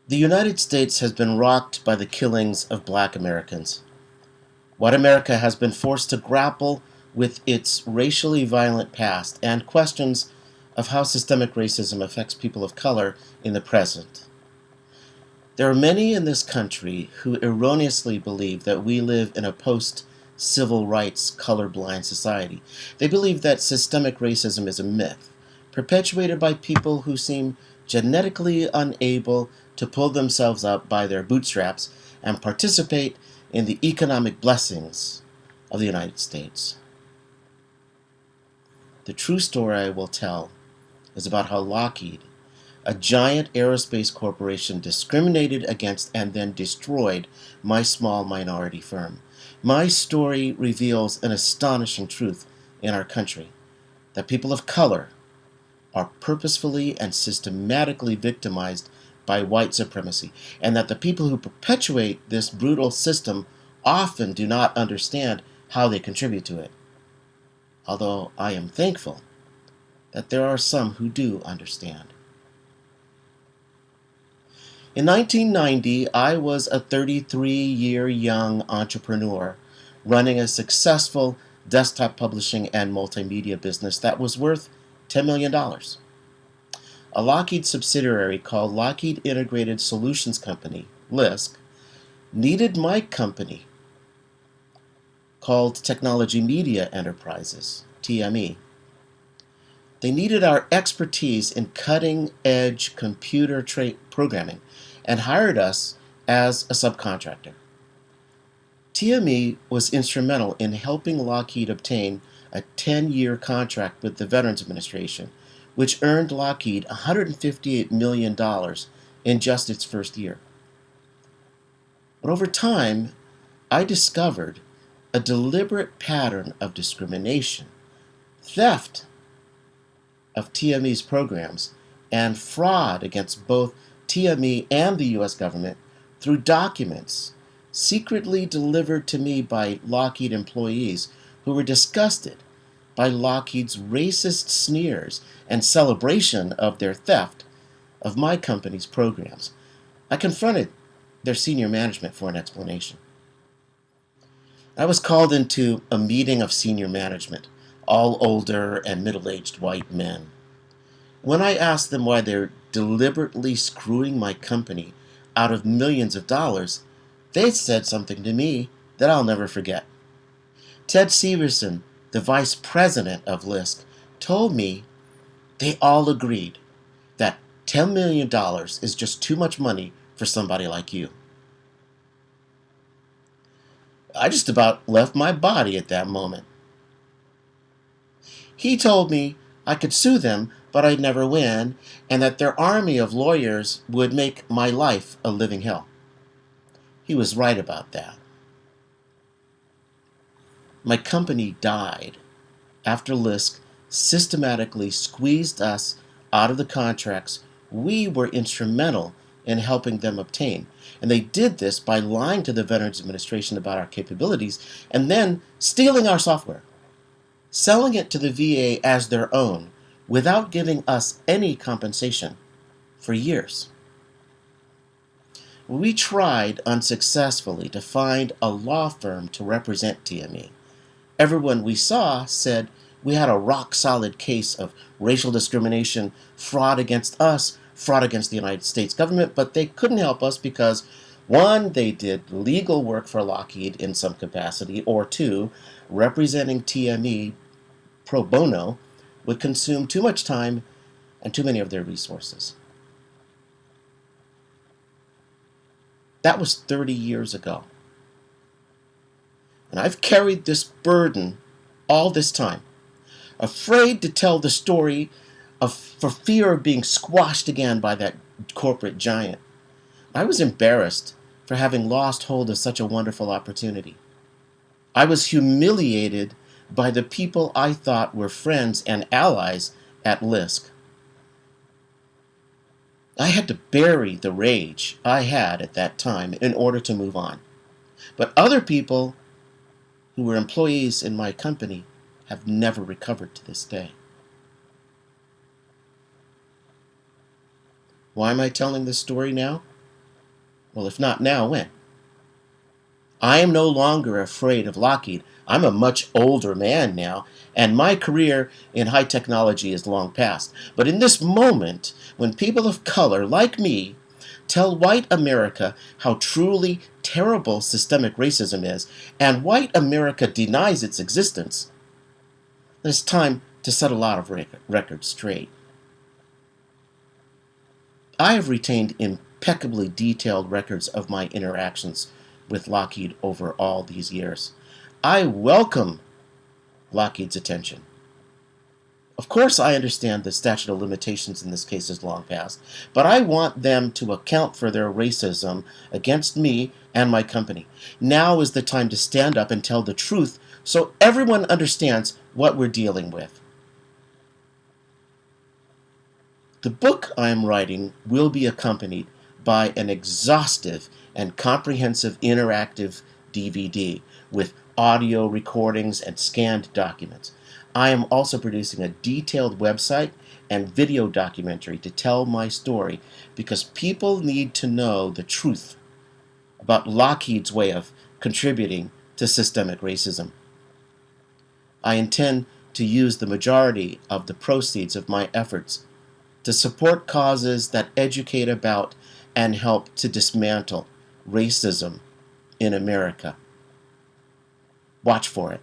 The United States has been rocked by the killings of black Americans. White America has been forced to grapple with its racially violent past and questions of how systemic racism affects people of color in the present. There are many in this country who erroneously believe that we live in a post-civil rights colorblind society. They believe that systemic racism is a myth, perpetuated by people who seem genetically unable to pull themselves up by their bootstraps and participate in the economic blessings of the United States. The true story I will tell is about how Lockheed, a giant aerospace corporation, discriminated against and then destroyed my small minority firm. My story reveals an astonishing truth in our country, that people of color are purposefully and systematically victimized by white supremacy, and that the people who perpetuate this brutal system often do not understand how they contribute to it. Although I am thankful that there are some who do understand. In 1990, I was a 33-year young entrepreneur running a successful desktop publishing and multimedia business that was worth $10 million. A Lockheed subsidiary called Lockheed Integrated Solutions Company, LISC, needed my company, called Technology Media Enterprises, TME. They needed our expertise in cutting-edge computer programming and hired us as a subcontractor. TME was instrumental in helping Lockheed obtain a 10-year contract with the Veterans Administration, which earned Lockheed $158 million in just its first year. But over time, I discovered a deliberate pattern of discrimination, theft of TME's programs, and fraud against both TME and the U.S. government through documents secretly delivered to me by Lockheed employees who were disgusted by Lockheed's racist sneers and celebration of their theft of my company's programs. I confronted their senior management for an explanation. I was called into a meeting of senior management, all older and middle-aged white men. When I asked them why they're deliberately screwing my company out of millions of dollars, they said something to me that I'll never forget. Ted Severson, the vice president of LISC, told me they all agreed that $10 million is just too much money for somebody like you. I just about left my body at that moment. He told me I could sue them, but I'd never win, and that their army of lawyers would make my life a living hell. He was right about that. My company died after LISC systematically squeezed us out of the contracts we were instrumental in helping them obtain. And they did this by lying to the Veterans Administration about our capabilities and then stealing our software, selling it to the VA as their own without giving us any compensation for years. We tried unsuccessfully to find a law firm to represent TME. Everyone we saw said we had a rock-solid case of racial discrimination, fraud against us, fraud against the United States government, but they couldn't help us because, one, they did legal work for Lockheed in some capacity, or two, representing TME pro bono would consume too much time and too many of their resources. That was 30 years ago. And I've carried this burden all this time, afraid to tell the story for fear of being squashed again by that corporate giant. I was embarrassed for having lost hold of such a wonderful opportunity. I was humiliated by the people I thought were friends and allies at LISC. I had to bury the rage I had at that time in order to move on. But other people who were employees in my company have never recovered to this day. Why am I telling this story now? Well, if not now, when? I am no longer afraid of Lockheed. I'm a much older man now, and my career in high technology is long past. But in this moment, when people of color like me tell white America how truly terrible systemic racism is, and white America denies its existence, it's time to set a lot of records straight. I have retained impeccably detailed records of my interactions with Lockheed over all these years. I welcome Lockheed's attention. Of course, I understand the statute of limitations in this case is long past, but I want them to account for their racism against me and my company. Now is the time to stand up and tell the truth so everyone understands what we're dealing with. The book I am writing will be accompanied by an exhaustive and comprehensive interactive DVD with audio recordings and scanned documents. I am also producing a detailed website and video documentary to tell my story because people need to know the truth about Lockheed's way of contributing to systemic racism. I intend to use the majority of the proceeds of my efforts to support causes that educate about and help to dismantle racism in America. Watch for it.